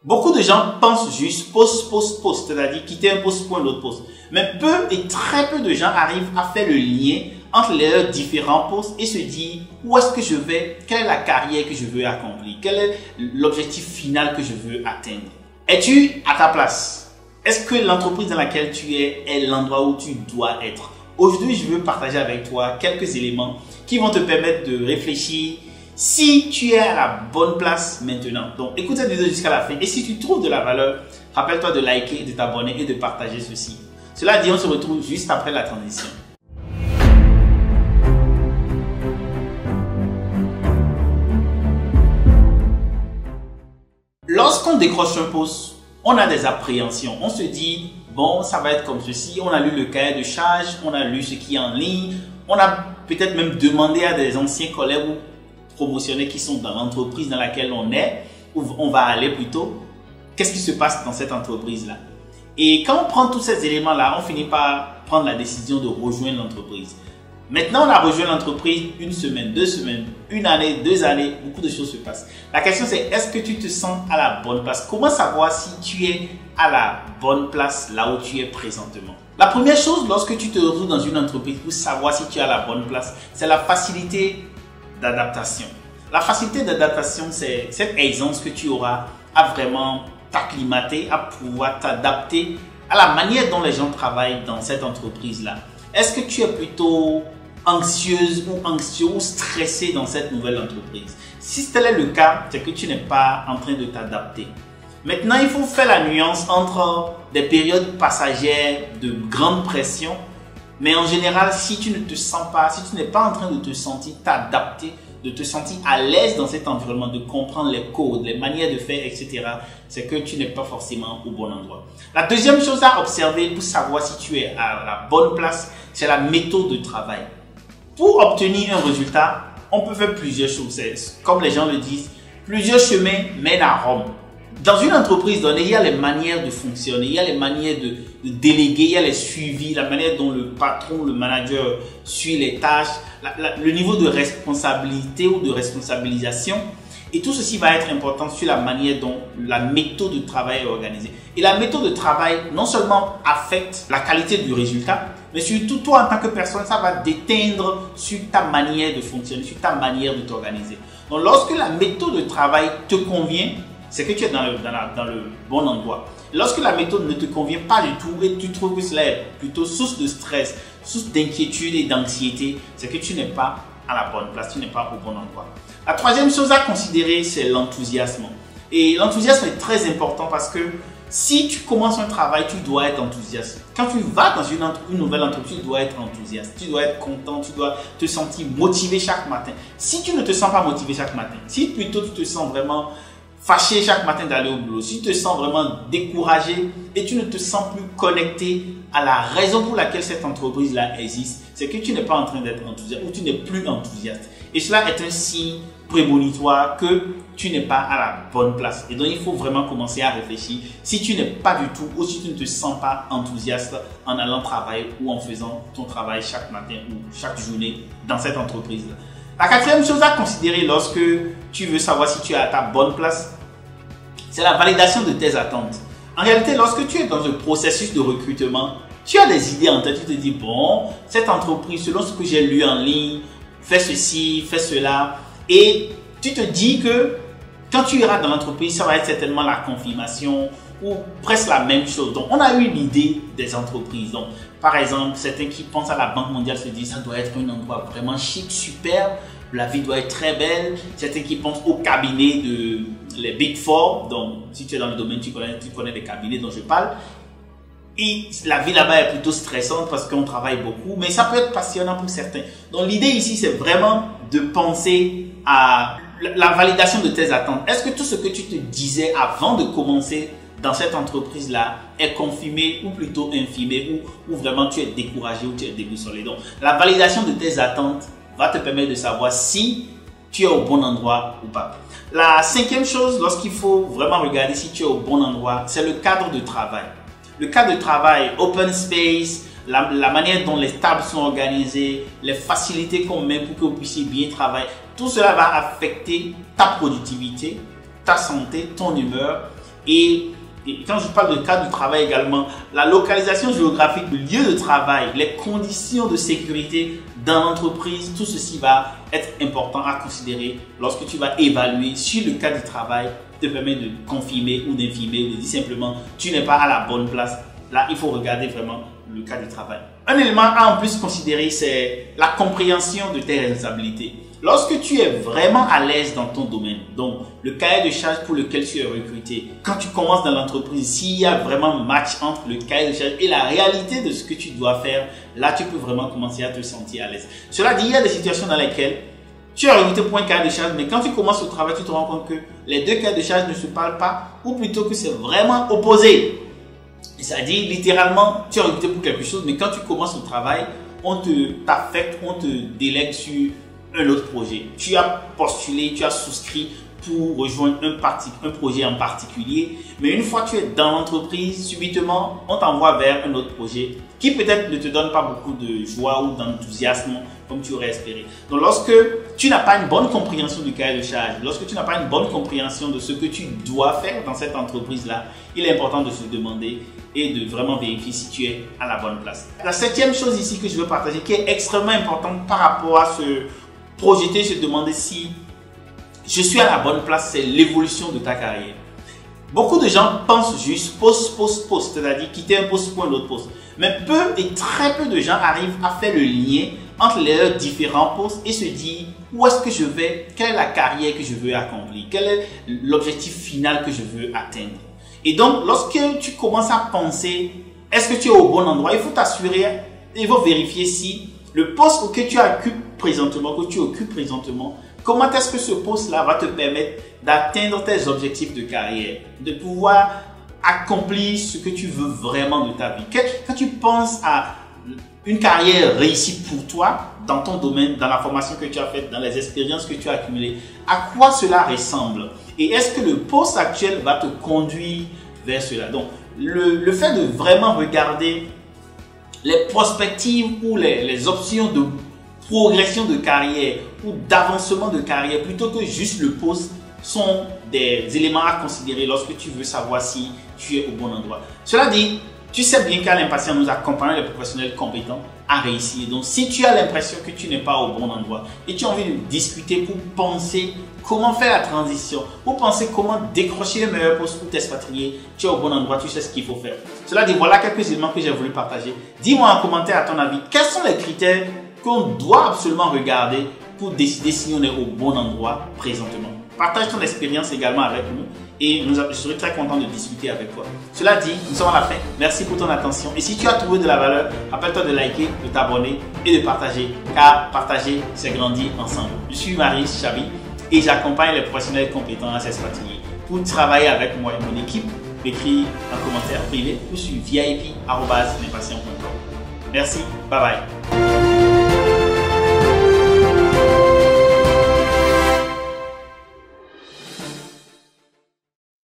Beaucoup de gens pensent juste poste, c'est-à-dire quitter un poste pour un autre poste. Mais peu et très peu de gens arrivent à faire le lien entre les différents postes et se dire où est-ce que je vais, quelle est la carrière que je veux accomplir, quel est l'objectif final que je veux atteindre. Es-tu à ta place? Est-ce que l'entreprise dans laquelle tu es est l'endroit où tu dois être? Aujourd'hui, je veux partager avec toi quelques éléments qui vont te permettre de réfléchir si tu es à la bonne place maintenant. Donc, écoute cette vidéo jusqu'à la fin. Et si tu trouves de la valeur, rappelle-toi de liker, de t'abonner et de partager ceci. Cela dit, on se retrouve juste après la transition. Lorsqu'on décroche un poste, on a des appréhensions. On se dit, bon, ça va être comme ceci. On a lu le cahier de charge, on a lu ce qui est en ligne. On a peut-être même demandé à des anciens collègues ou promotionnés qui sont dans l'entreprise dans laquelle on est, ou on va aller plutôt. Qu'est-ce qui se passe dans cette entreprise-là? Et quand on prend tous ces éléments-là, on finit par prendre la décision de rejoindre l'entreprise. Maintenant, on a rejoint l'entreprise une semaine, 2 semaines, 1 année, 2 années, beaucoup de choses se passent. La question c'est, est-ce que tu te sens à la bonne place? Comment savoir si tu es à la bonne place là où tu es présentement? La première chose, lorsque tu te retrouves dans une entreprise pour savoir si tu es à la bonne place, c'est la facilité d'adaptation. La facilité d'adaptation, c'est cette aisance que tu auras à vraiment t'acclimater, à pouvoir t'adapter à la manière dont les gens travaillent dans cette entreprise-là. Est-ce que tu es plutôt anxieuse ou anxieux ou stressé dans cette nouvelle entreprise? Si tel est le cas, c'est que tu n'es pas en train de t'adapter. Maintenant, il faut faire la nuance entre des périodes passagères de grande pression, mais en général, si tu ne te sens pas, si tu n'es pas en train de te sentir t'adapter, de te sentir à l'aise dans cet environnement, de comprendre les codes, les manières de faire, etc., c'est que tu n'es pas forcément au bon endroit. La deuxième chose à observer pour savoir si tu es à la bonne place, c'est la méthode de travail. Pour obtenir un résultat, on peut faire plusieurs choses. Comme les gens le disent, plusieurs chemins mènent à Rome. Dans une entreprise donnée, il y a les manières de fonctionner, il y a les manières de déléguer, il y a les suivis, la manière dont le patron, le manager suit les tâches, le niveau de responsabilité ou de responsabilisation. Et tout ceci va être important sur la manière dont la méthode de travail est organisée. Et la méthode de travail non seulement affecte la qualité du résultat, mais surtout toi en tant que personne, ça va déteindre sur ta manière de fonctionner, sur ta manière de t'organiser. Donc lorsque la méthode de travail te convient, c'est que tu es dans le bon endroit. Lorsque la méthode ne te convient pas du tout et tu trouves que cela est plutôt source de stress, source d'inquiétude et d'anxiété, c'est que tu n'es pas à la bonne place, tu n'es pas au bon endroit. La troisième chose à considérer, c'est l'enthousiasme. Et l'enthousiasme est très important parce que si tu commences un travail, tu dois être enthousiaste. Quand tu vas dans une nouvelle entreprise, tu dois être enthousiaste. Tu dois être content, tu dois te sentir motivé chaque matin. Si tu ne te sens pas motivé chaque matin, si plutôt tu te sens vraiment fâché chaque matin d'aller au boulot, si tu te sens vraiment découragé et tu ne te sens plus connecté à la raison pour laquelle cette entreprise-là existe, c'est que tu n'es pas en train d'être enthousiaste ou tu n'es plus enthousiaste. Et cela est un signe prémonitoire que tu n'es pas à la bonne place. Et donc, il faut vraiment commencer à réfléchir si tu n'es pas du tout ou si tu ne te sens pas enthousiaste en allant travailler ou en faisant ton travail chaque matin ou chaque journée dans cette entreprise-là. La quatrième chose à considérer lorsque tu veux savoir si tu es à ta bonne place, c'est la validation de tes attentes. En réalité, lorsque tu es dans un processus de recrutement, tu as des idées en tête, tu te dis, bon, cette entreprise, selon ce que j'ai lu en ligne, fais ceci, fais cela. Et tu te dis que quand tu iras dans l'entreprise, ça va être certainement la confirmation ou presque la même chose. Donc, on a eu une idée des entreprises. Donc, par exemple, certains qui pensent à la Banque mondiale se disent, ça doit être un endroit vraiment chic, super. La vie doit être très belle. Certains qui pensent au cabinet les Big Four. Donc, si tu es dans le domaine, tu connais les cabinets dont je parle. Et la vie là-bas est plutôt stressante parce qu'on travaille beaucoup. Mais ça peut être passionnant pour certains. Donc, l'idée ici, c'est vraiment de penser à la validation de tes attentes. Est-ce que tout ce que tu te disais avant de commencer dans cette entreprise-là est confirmé ou plutôt infirmé ou vraiment tu es découragé ou tu es déboussolé? Donc, la validation de tes attentes va te permettre de savoir si tu es au bon endroit ou pas. La cinquième chose, lorsqu'il faut vraiment regarder si tu es au bon endroit, c'est le cadre de travail. Le cadre de travail, open space, la manière dont les tables sont organisées, les facilités qu'on met pour que vous puissiez bien travailler, tout cela va affecter ta productivité, ta santé, ton humeur Et quand je parle de cadre du travail également, la localisation géographique du lieu de travail, les conditions de sécurité dans l'entreprise, tout ceci va être important à considérer lorsque tu vas évaluer si le cadre du travail te permet de confirmer ou d'infirmer, ou de dire simplement tu n'es pas à la bonne place. Là, il faut regarder vraiment le cadre du travail. Un élément à en plus considérer, c'est la compréhension de tes responsabilités. Lorsque tu es vraiment à l'aise dans ton domaine, donc le cahier de charges pour lequel tu es recruté, quand tu commences dans l'entreprise, s'il y a vraiment un match entre le cahier de charges et la réalité de ce que tu dois faire, là tu peux vraiment commencer à te sentir à l'aise. Cela dit, il y a des situations dans lesquelles tu es recruté pour un cahier de charges, mais quand tu commences le travail, tu te rends compte que les deux cahiers de charges ne se parlent pas, ou plutôt que c'est vraiment opposé. C'est-à-dire, littéralement, tu es recruté pour quelque chose, mais quand tu commences le travail, on t'affecte, on te délègue sur un autre projet. Tu as postulé, tu as souscrit pour rejoindre un projet en particulier, mais une fois que tu es dans l'entreprise, subitement, on t'envoie vers un autre projet qui peut-être ne te donne pas beaucoup de joie ou d'enthousiasme comme tu aurais espéré. Donc, lorsque tu n'as pas une bonne compréhension du cahier de charge, lorsque tu n'as pas une bonne compréhension de ce que tu dois faire dans cette entreprise-là, il est important de se demander et de vraiment vérifier si tu es à la bonne place. La septième chose ici que je veux partager, qui est extrêmement importante par rapport à se projeter, se demander si je suis à la bonne place, c'est l'évolution de ta carrière. Beaucoup de gens pensent juste poste, c'est-à-dire quitter un poste pour un autre poste. Mais peu et très peu de gens arrivent à faire le lien entre les différents postes et se dire où est-ce que je vais, quelle est la carrière que je veux accomplir, quel est l'objectif final que je veux atteindre. Et donc, lorsque tu commences à penser, est-ce que tu es au bon endroit, il faut t'assurer, il faut vérifier si le poste que tu occupes présentement, comment est-ce que ce poste-là va te permettre d'atteindre tes objectifs de carrière, de pouvoir accomplir ce que tu veux vraiment de ta vie. Quand tu penses à une carrière réussie pour toi, dans ton domaine, dans la formation que tu as faite, dans les expériences que tu as accumulées, à quoi cela ressemble? Et est-ce que le poste actuel va te conduire vers cela? Donc, le fait de vraiment regarder les perspectives ou les options de progression de carrière ou d'avancement de carrière plutôt que juste le poste sont des éléments à considérer lorsque tu veux savoir si tu es au bon endroit. Cela dit, tu sais bien qu'à l'Impatient, nous accompagnons les professionnels compétents à réussir. Donc, si tu as l'impression que tu n'es pas au bon endroit et tu as envie de discuter pour penser comment faire la transition, pour penser comment décrocher le meilleur poste pour t'expatrier, tu es au bon endroit, tu sais ce qu'il faut faire. Cela dit, voilà quelques éléments que j'ai voulu partager. Dis-moi en commentaire à ton avis, quels sont les critères qu'on doit absolument regarder pour décider si on est au bon endroit présentement. Partage ton expérience également avec nous et je serai très content de discuter avec toi. Cela dit, nous sommes à la fin. Merci pour ton attention. Et si tu as trouvé de la valeur, rappelle-toi de liker, de t'abonner et de partager. Car partager, c'est grandir ensemble. Je suis Maurice Chabi et j'accompagne les professionnels compétents à s'expatrier. Pour travailler avec moi et mon équipe, écris un commentaire privé ou sur vip@limpatient.com. Merci, bye bye.